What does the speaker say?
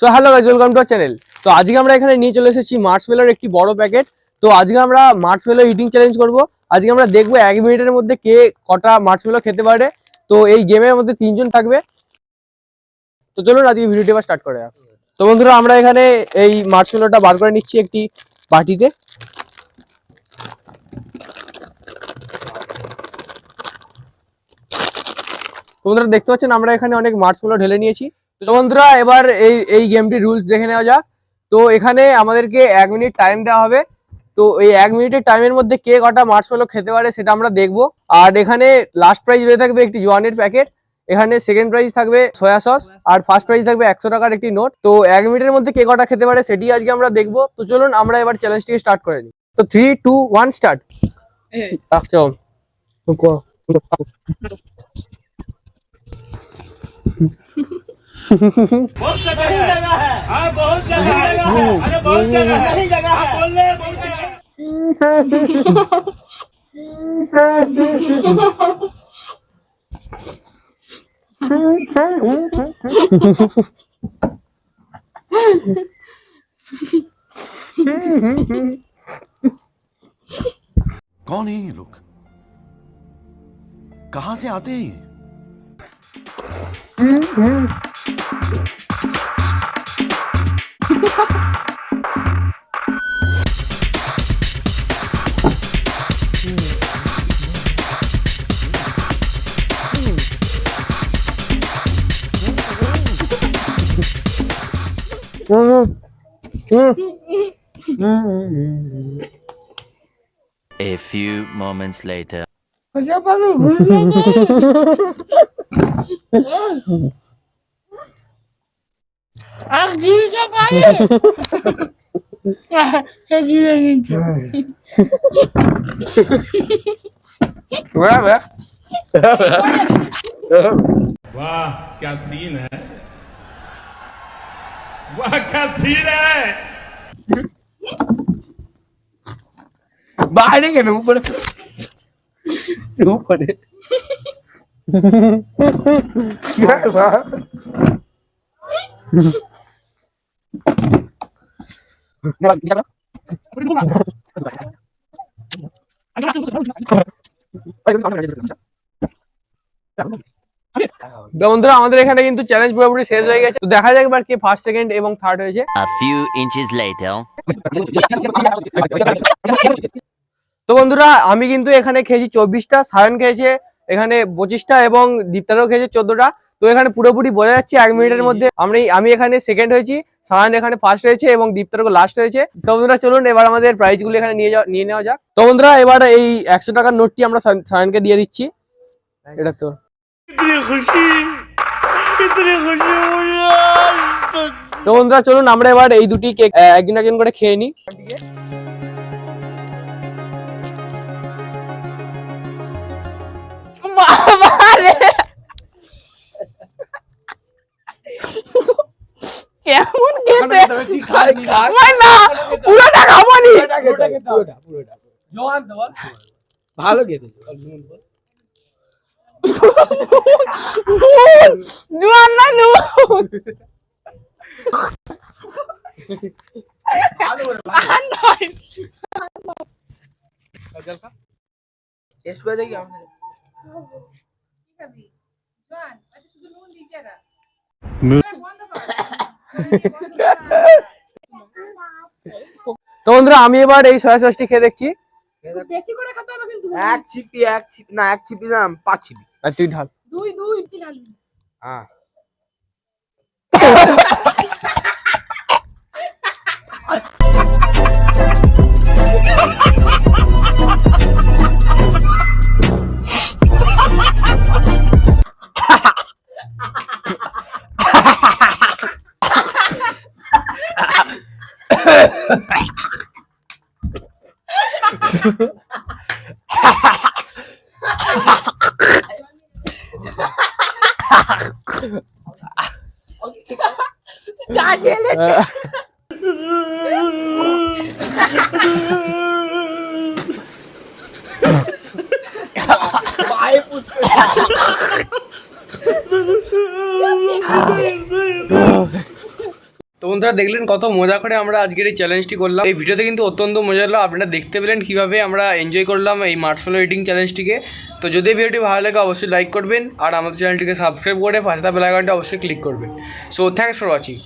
So hello guys, welcome to our channel. তো আজকে আমরা এখানে নিয়ে চলে এসেছি মার্শমেলোর একটি বড় প্যাকেট। তো আজকে আমরা মার্শমেলো ইটিং চ্যালেঞ্জ করব। আজকে আমরা দেখবো 1 মিনিটের মধ্যে কে কটা মার্শমেলো খেতে পারে। তো এই গেমের মধ্যে 3 জন থাকবে। তো চলুন আজকে ভিডিওটি এবার স্টার্ট করা যাক। তো বন্ধুরা, আমরা এখানে এই মার্শমেলোটা বার করে নিচ্ছি একটি বাটিতে। বন্ধুরা দেখতে পাচ্ছেন আমরা এখানে অনেক মার্শমেলো ঢেলে নিয়েছি। তো বন্ধুরা এবার এই গেমটির রুলস দেখে নেওয়া যাক। তো এখানে আমাদেরকে 1 মিনিট টাইম দেওয়া হবে। তো এই 1 মিনিটের টাইমের মধ্যে কে কটা মার্শমেলো খেতে পারে সেটা আমরা দেখবো। আর এখানে লাস্ট প্রাইজ রয়ে থাকবে একটি জোয়ানের প্যাকেট। এখানে সেকেন্ড প্রাইজ থাকবে সয়া সস, আর ফার্স্ট প্রাইজ থাকবে 100 টাকার একটি নোট। তো 1 মিনিটের মধ্যে কে কটা খেতে পারে সেটি আজকে আমরা দেখবো। তো চলুন আমরা এবার চ্যালেঞ্জটিকে স্টার্ট করে নিই। তো 3, 2, 1 স্টার্ট। बहुत जगह है। हाँ, बहुत जगह है। अरे बहुत जगह है। नहीं जगह है। बोलने बोलते हैं। कौन है ये लोग? कहां से आते हैं ये? A few moments later. वाह क्या सीन है। वाह क्या सीन है। বাইরে কেন উপরে উপরে বন্ধুরা আমাদের এখানে কিন্তু চ্যালেঞ্জ পুরোপুরি শেষ হয়ে গেছে। তো দেখা যাক এবার কে ফার্স্ট, সেকেন্ড এবং থার্ড হয়েছে। A few inches later. তো বন্ধুরা আমি কিন্তু এখানে খেয়েছি 24টা, সায়ন খেয়েছে এখানে 25টা এবং দীপ্তারও খেয়েছে 14টা। তো এখানে পুরোপুরি বোঝা যাচ্ছে 1 মিনিটের মধ্যে আমি এখানে সেকেন্ড হয়েছি, সায়ন এখানে ফার্স্ট হয়েছে এবং দীপ্তারও লাস্ট হয়েছে। তো বন্ধুরা চলুন এবার আমাদের প্রাইজগুলো এখানে নিয়ে নেওয়া যাক। তো বন্ধুরা এবার এই 100 টাকার নোটটি আমরা সায়নকে দিয়ে দিচ্ছি। এটা তো इतनी खुशी मुझे তো বন্ধুরা চলুন আমরা এবার এই দুটি কেক একজন একজন করে খেয়ে নিই। কেমন খেতে না পুরোটা খাবো নি, ভালো খেতে নুন না নুন তো বন্ধুরা আমি এবার এই সয়া সসটি খেয়ে দেখছি। বেশি করে খেতে হবে কিন্তু এক ছিপি না 5 ছিপি। আর তুই ঢাল। দুই ঢালবি হ্যাঁ যা গেলে पाए पूछ বন্ধুরা দেখলেন কত মজা করে আমরা আজকের এই চ্যালেঞ্জটি করলাম। এই ভিডিওতে কিন্তু অত্যন্ত মজা হলো, আপনারা দেখতে পেলেন কীভাবে আমরা এনজয় করলাম এই মার্শমেলো ইটিং চ্যালেঞ্জটিকে। তো যদি ভিডিওটি ভালো লাগে অবশ্যই লাইক করবেন আর আমাদের চ্যানেলটিকে সাবস্ক্রাইব করে পাশে থাকা বেল আইকনটা অবশ্যই ক্লিক করবেন। So thanks for watching.